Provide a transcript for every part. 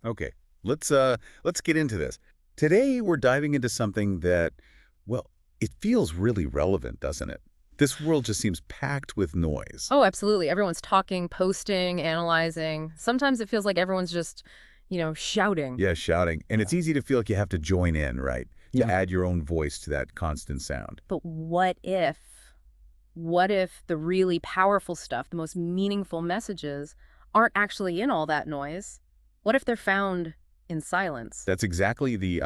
Okay, let's get into this. Today we're diving into something that, well, it feels really relevant, doesn't it? This world just seems packed with noise. Oh, absolutely. Everyone's talking, posting, analyzing. Sometimes it feels like everyone's just, shouting. Yeah, shouting. And it's easy to feel like you have to join in, right? To Yeah. add your own voice to that constant sound. But what if? What if the really powerful stuff, the most meaningful messages, aren't actually in all that noise? What if they're found in silence? That's exactly the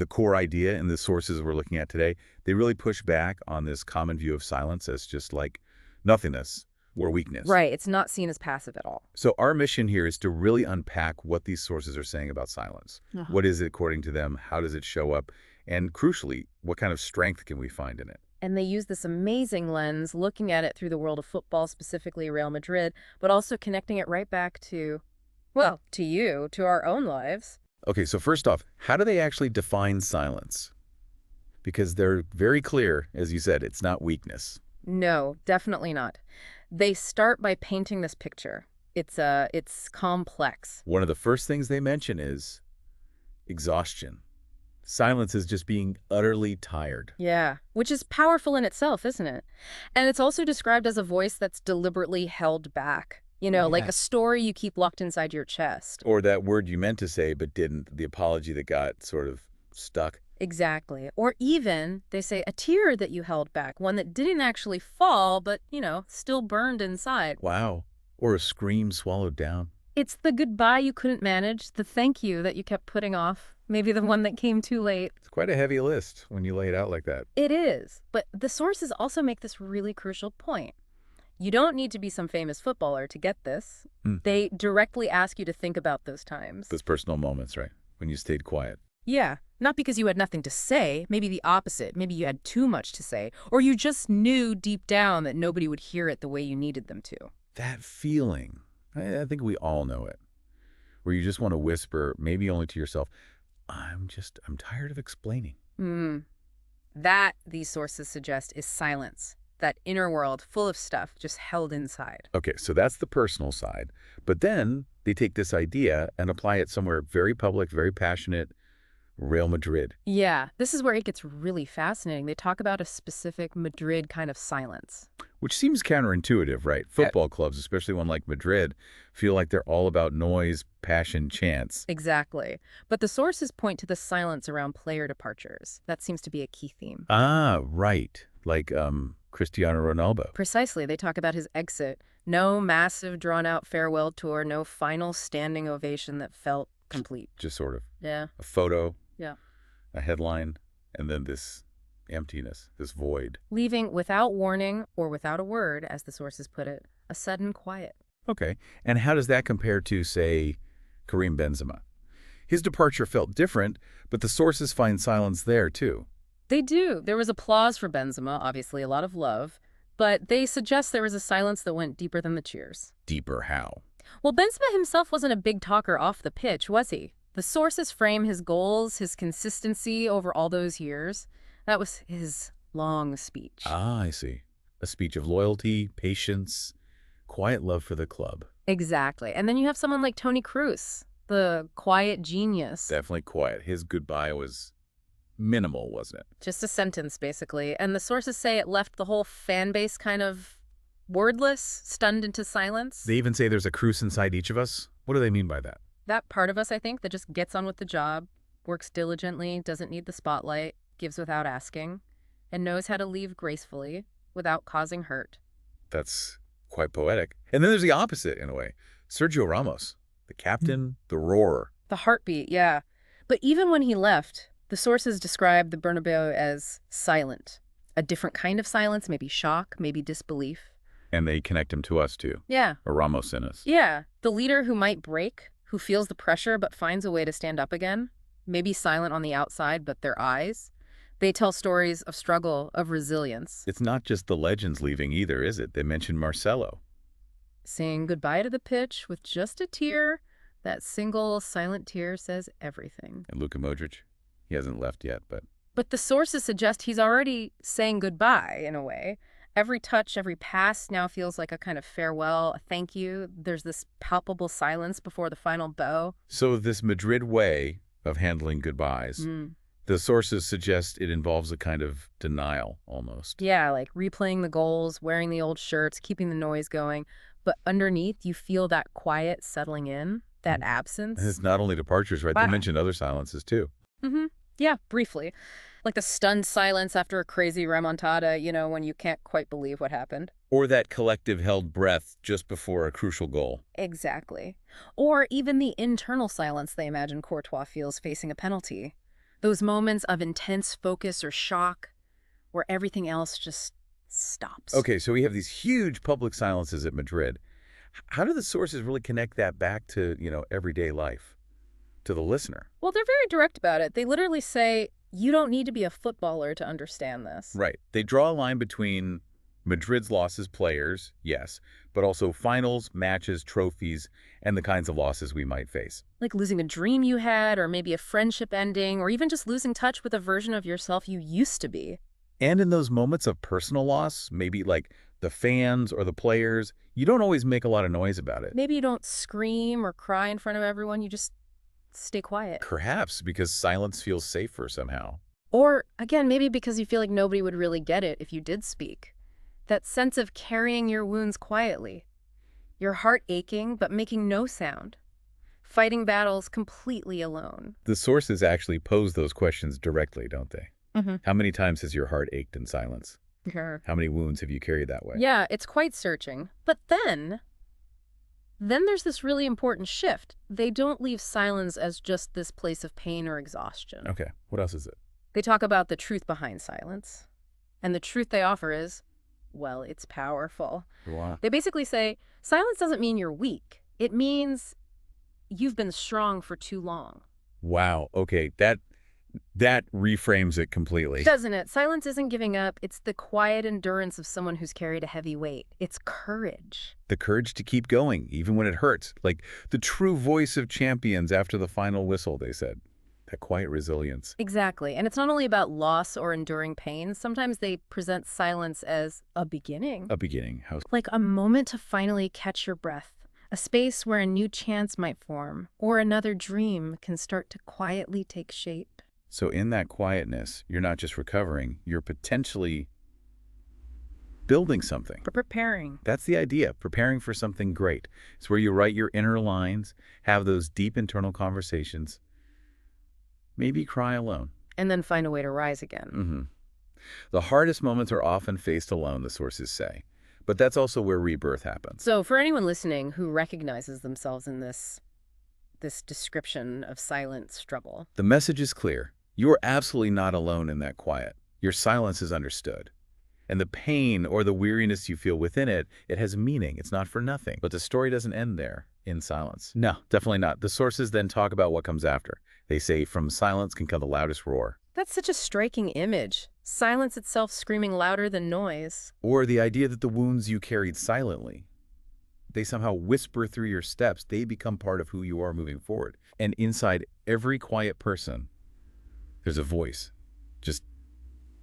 core idea in the sources we're looking at today. They really push back on this common view of silence as just like nothingness or weakness. Right. It's not seen as passive at all. So our mission here is to really unpack what these sources are saying about silence. What is it according to them? How does it show up? And crucially, what kind of strength can we find in it? And they use this amazing lens, looking at it through the world of football, specifically Real Madrid, but also connecting it right back to, well, to you, to our own lives. Okay, so first off, how do they actually define silence? Because they're very clear, as you said, it's not weakness. No, definitely not. They start by painting this picture. It's complex. One of the first things they mention is exhaustion. Silence is just being utterly tired. Yeah, which is powerful in itself, isn't it? And it's also described as a voice that's deliberately held back. Like Yeah. a story you keep locked inside your chest. Or that word you meant to say but didn't, the apology that got sort of stuck. Exactly. Or even, they say, a tear that you held back, one that didn't actually fall, but, still burned inside. Wow. Or a scream swallowed down. It's the goodbye you couldn't manage, the thank you that you kept putting off, maybe the one that came too late. It's quite a heavy list when you lay it out like that. It is. But the sources also make this really crucial point. You don't need to be some famous footballer to get this. Hmm. They directly ask you to think about those times. Those personal moments, right? When you stayed quiet. Yeah, not because you had nothing to say, maybe the opposite. Maybe you had too much to say, or you just knew deep down that nobody would hear it the way you needed them to. That feeling, I think we all know it, where you just want to whisper, maybe only to yourself, I'm tired of explaining. That, these sources suggest, is silence. That inner world full of stuff just held inside. Okay, so that's the personal side. But then they take this idea and apply it somewhere very public, very passionate, Real Madrid. Yeah, this is where it gets really fascinating. They talk about a specific Madrid kind of silence. Which seems counterintuitive, right? Football clubs, especially one like Madrid, feel like they're all about noise, passion, chants. Exactly. But the sources point to the silence around player departures. That seems to be a key theme. Ah, right. Like Cristiano Ronaldo. Precisely. They talk about his exit. No massive drawn-out farewell tour, no final standing ovation that felt complete. Just sort of Yeah. a photo, Yeah. a headline, and then this emptiness, this void. Leaving without warning or without a word, as the sources put it, a sudden quiet. Okay. And how does that compare to, say, Karim Benzema? His departure felt different, but the sources find silence there, too. They do. There was applause for Benzema, obviously a lot of love, but they suggest there was a silence that went deeper than the cheers. Deeper how? Well, Benzema himself wasn't a big talker off the pitch, was he? The sources frame his goals, his consistency over all those years. That was his long speech. Ah, I see. A speech of loyalty, patience, quiet love for the club. Exactly. And then you have someone like Toni Kroos, the quiet genius. Definitely quiet. His goodbye was minimal, wasn't it? Just a sentence, basically. And the sources say it left the whole fan base kind of wordless, stunned into silence. They even say there's a Kroos inside each of us. What do they mean by that? That part of us, I think, that just gets on with the job, works diligently, doesn't need the spotlight, gives without asking, and knows how to leave gracefully without causing hurt. That's quite poetic. And then there's the opposite, in a way. Sergio Ramos, the captain, the roarer. The heartbeat, yeah. But even when he left, the sources describe the Bernabeu as silent. A different kind of silence, maybe shock, maybe disbelief. And they connect him to us, too. Yeah. A Ramos in us. Yeah. The leader who might break, who feels the pressure but finds a way to stand up again. Maybe silent on the outside, but their eyes. They tell stories of struggle, of resilience. It's not just the legends leaving either, is it? They mentioned Marcelo. Saying goodbye to the pitch with just a tear. That single silent tear says everything. And Luka Modrić. He hasn't left yet, but... But the sources suggest he's already saying goodbye, in a way. Every touch, every pass now feels like a kind of farewell, a thank you. There's this palpable silence before the final bow. So this Madrid way of handling goodbyes, the sources suggest it involves a kind of denial almost. Yeah, like replaying the goals, wearing the old shirts, keeping the noise going. But underneath, you feel that quiet settling in, that absence. And it's not only departures, right? Wow. They mentioned other silences too. Yeah, briefly. Like the stunned silence after a crazy remontada, when you can't quite believe what happened. Or that collective held breath just before a crucial goal. Exactly. Or even the internal silence they imagine Courtois feels facing a penalty. Those moments of intense focus or shock where everything else just stops. Okay, so we have these huge public silences at Madrid. How do the sources really connect that back to, everyday life, to the listener? Well, they're very direct about it. They literally say, you don't need to be a footballer to understand this. Right. They draw a line between Madrid's losses, players, yes, but also finals, matches, trophies, and the kinds of losses we might face. Like losing a dream you had, or maybe a friendship ending, or even just losing touch with a version of yourself you used to be. And in those moments of personal loss, maybe like the fans or the players, you don't always make a lot of noise about it. Maybe you don't scream or cry in front of everyone, you just stay quiet. Perhaps because silence feels safer somehow. Or, again, maybe because you feel like nobody would really get it if you did speak. That sense of carrying your wounds quietly. Your heart aching, but making no sound. Fighting battles completely alone. The sources actually pose those questions directly, don't they? Mm-hmm. How many times has your heart ached in silence? Sure. How many wounds have you carried that way? Yeah, it's quite searching. But then there's this really important shift. They don't leave silence as just this place of pain or exhaustion. Okay, what else is it? They talk about the truth behind silence. And the truth they offer is, well, it's powerful. Wow. They basically say, silence doesn't mean you're weak. It means you've been strong for too long. Wow, okay, that reframes it completely. Doesn't it? Silence isn't giving up. It's the quiet endurance of someone who's carried a heavy weight. It's courage. The courage to keep going, even when it hurts. Like the true voice of champions after the final whistle, they said. That quiet resilience. Exactly. And it's not only about loss or enduring pain. Sometimes they present silence as a beginning. A beginning. How? Like a moment to finally catch your breath. A space where a new chance might form, or another dream can start to quietly take shape. So in that quietness, you're not just recovering, you're potentially building something. Preparing. That's the idea, preparing for something great. It's where you write your inner lines, have those deep internal conversations, maybe cry alone. And then find a way to rise again. The hardest moments are often faced alone, the sources say. But that's also where rebirth happens. So for anyone listening who recognizes themselves in this description of silent struggle. The message is clear. You are absolutely not alone in that quiet. Your silence is understood. And the pain or the weariness you feel within it, it has meaning. It's not for nothing. But the story doesn't end there in silence. No, definitely not. The sources then talk about what comes after. They say from silence can come the loudest roar. That's such a striking image. Silence itself screaming louder than noise. Or the idea that the wounds you carried silently, they somehow whisper through your steps. They become part of who you are moving forward. And inside every quiet person, there's a voice just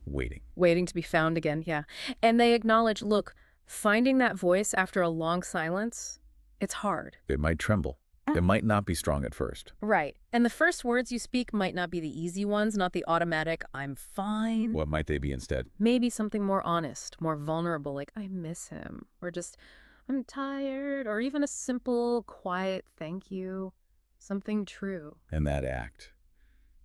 waiting. Waiting to be found again, yeah. And they acknowledge, look, finding that voice after a long silence, it's hard. It might tremble. It might not be strong at first. Right. And the first words you speak might not be the easy ones, not the automatic, I'm fine. What might they be instead? Maybe something more honest, more vulnerable, like, I miss him. Or just, I'm tired. Or even a simple, quiet thank you. Something true. And that act.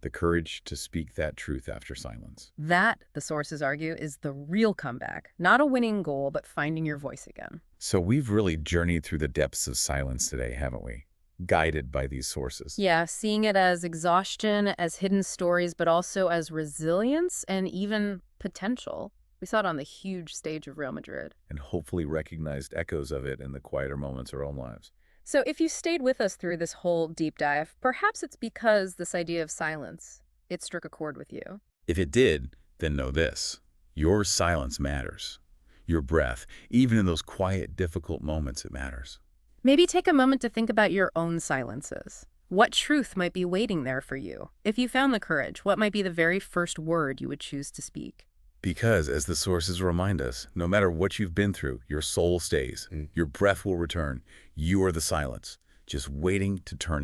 The courage to speak that truth after silence. That, the sources argue, is the real comeback. Not a winning goal, but finding your voice again. So we've really journeyed through the depths of silence today, haven't we? Guided by these sources. Yeah, seeing it as exhaustion, as hidden stories, but also as resilience and even potential. We saw it on the huge stage of Real Madrid. And hopefully recognized echoes of it in the quieter moments of our own lives. So if you stayed with us through this whole deep dive, perhaps it's because this idea of silence, it struck a chord with you. If it did, then know this. Your silence matters. Your breath, even in those quiet, difficult moments, it matters. Maybe take a moment to think about your own silences. What truth might be waiting there for you? If you found the courage, what might be the very first word you would choose to speak? Because, as the sources remind us, no matter what you've been through, your soul stays. Your breath will return. You are the silence, just waiting to turn into